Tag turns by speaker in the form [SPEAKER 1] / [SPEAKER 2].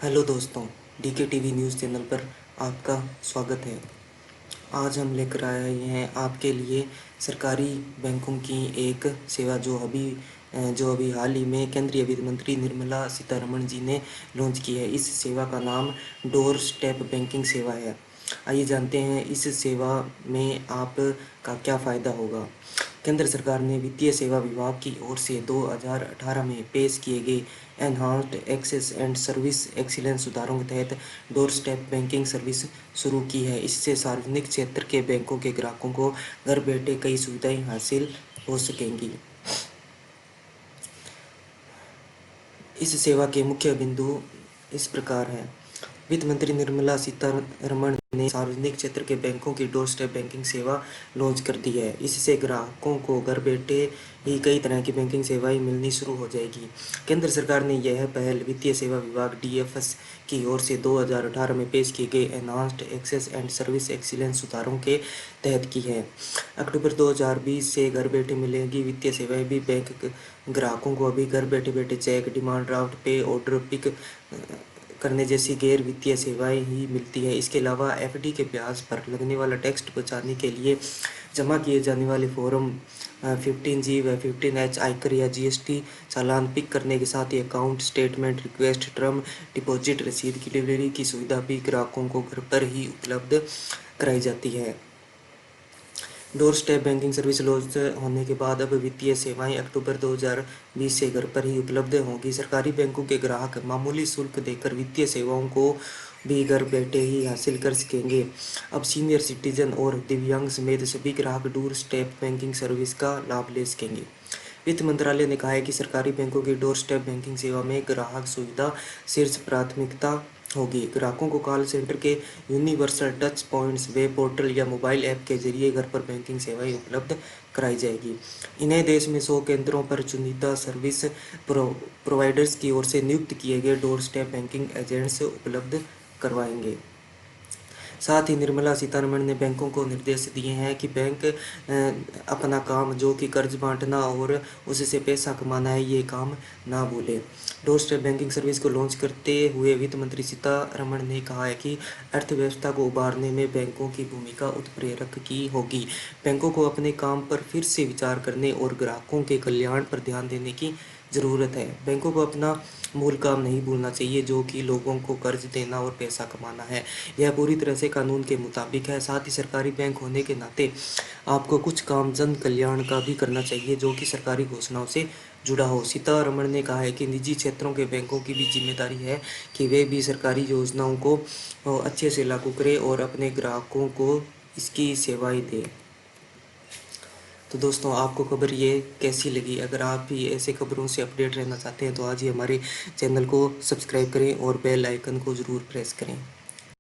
[SPEAKER 1] Hello दोस्तों, DK TV news channel पर आपका स्वागत है। आज हम लेकर आए हैं आपके लिए सरकारी बैंकों की एक सेवा जो अभी हाल ही में केंद्रीय वित्त मंत्री निर्मला सीतारमण जी ने लॉन्च की है। इस सेवा का नाम डोर स्टेप बैंकिंग सेवा है। आइए जानते हैं इस सेवा में आपका क्या फ़ायदा होगा। केंद्र सरकार ने वित्तीय सेवा विभाग की ओर से 2018 में पेश किए गए enhanced access and service excellence सुधारों के तहत डोर स्टेप बैंकिंग सर्विस शुरू की है। इससे सार्वजनिक क्षेत्र के बैंकों के ग्राहकों को घर बैठे कई सुविधाएं हासिल हो सकेंगी। इस सेवा के मुख्य बिंदु इस प्रकार हैं। वित्त मंत्री निर्मला सीतारमण ने सार्वजनिक क्षेत्र के बैंकों की डोर स्टेप बैंकिंग सेवा लॉन्च कर दी है। इससे ग्राहकों को घर बैठे ही कई तरह की बैंकिंग सेवाएं मिलनी शुरू हो जाएगी। केंद्र सरकार ने यह पहल वित्तीय सेवा विभाग डीएफएस की ओर से 2018 में पेश किए गए enhanced access and service excellence सुधारों के तहत की है। अक्टूबर 2020 से घर बैठे मिलेगी वित्तीय सेवाएं भी बैंक ग्राहकों को अभी घर बैठे बैठे चेक, डिमांड ड्राफ्ट, पे ऑर्डर पिक करने जैसी गैर वित्तीय सेवाएं ही मिलती है। इसके अलावा एफडी के ब्याज पर लगने वाला टैक्स बचाने के लिए जमा किए जाने वाले फॉर्म 15G व 15H आयकर या जीएसटी चालान पिक करने के साथ ही account statement request, term deposit रसीद की डिलीवरी की सुविधा भी ग्राहकों को घर पर ही उपलब्ध कराई जाती है। Door step banking service launch होने के बाद अब वित्तीय सेवाएं अक्टूबर 2020 से घर पर ही उपलब्ध होंगी। सरकारी बैंकों के ग्राहक मामूली शुल्क देकर वित्तीय सेवाओं को भी घर बैठे ही हासिल कर सकेंगे। अब सीनियर सिटीजन और दिव्यांग समेत सभी ग्राहक डोर स्टेप बैंकिंग सर्विस का लाभ ले सकेंगे। वित्त मंत्रालय ने कहा है कि सरकारी बैंकों की डोर स्टेप बैंकिंग सेवा में ग्राहक सुविधा शीर्ष प्राथमिकता होगी। ग्राहकों को कॉल सेंटर के universal touch points, web portal या मोबाइल ऐप के जरिए घर पर बैंकिंग सेवाएं उपलब्ध कराई जाएगी। इन्हें देश में 100 केंद्रों पर चुनिंदा सर्विस प्रोवाइडर्स की ओर से नियुक्त किए गए डोर स्टेप बैंकिंग एजेंट्स उपलब्ध करवाएंगे। साथ ही निर्मला सीतारमण ने बैंकों को निर्देश दिए हैं कि बैंक अपना काम जो कि कर्ज बांटना और उससे पैसा कमाना है, ये काम ना भूलें। डोर स्टेप बैंकिंग सर्विस को लॉन्च करते हुए वित्त मंत्री सीतारमण ने कहा है कि अर्थव्यवस्था को उभारने में बैंकों की भूमिका उत्प्रेरक की होगी। बैंकों को अपने काम पर फिर से विचार करने और ग्राहकों के कल्याण पर ध्यान देने की ज़रूरत है। बैंकों को अपना मूल काम नहीं भूलना चाहिए, जो कि लोगों को कर्ज देना और पैसा कमाना है। यह पूरी तरह से कानून के मुताबिक है। साथ ही सरकारी बैंक होने के नाते आपको कुछ काम जन कल्याण का भी करना चाहिए, जो कि सरकारी घोषणाओं से जुड़ा हो। सीतारमण ने कहा है कि निजी क्षेत्रों के बैंकों की भी जिम्मेदारी है कि वे भी सरकारी योजनाओं को अच्छे से लागू करें और अपने ग्राहकों को इसकी सेवाएं दें। तो दोस्तों, आपको खबर ये कैसी लगी? अगर आप भी ऐसे खबरों से अपडेट रहना चाहते हैं तो आज ही हमारे चैनल को सब्सक्राइब करें और बेल आइकन को ज़रूर प्रेस करें।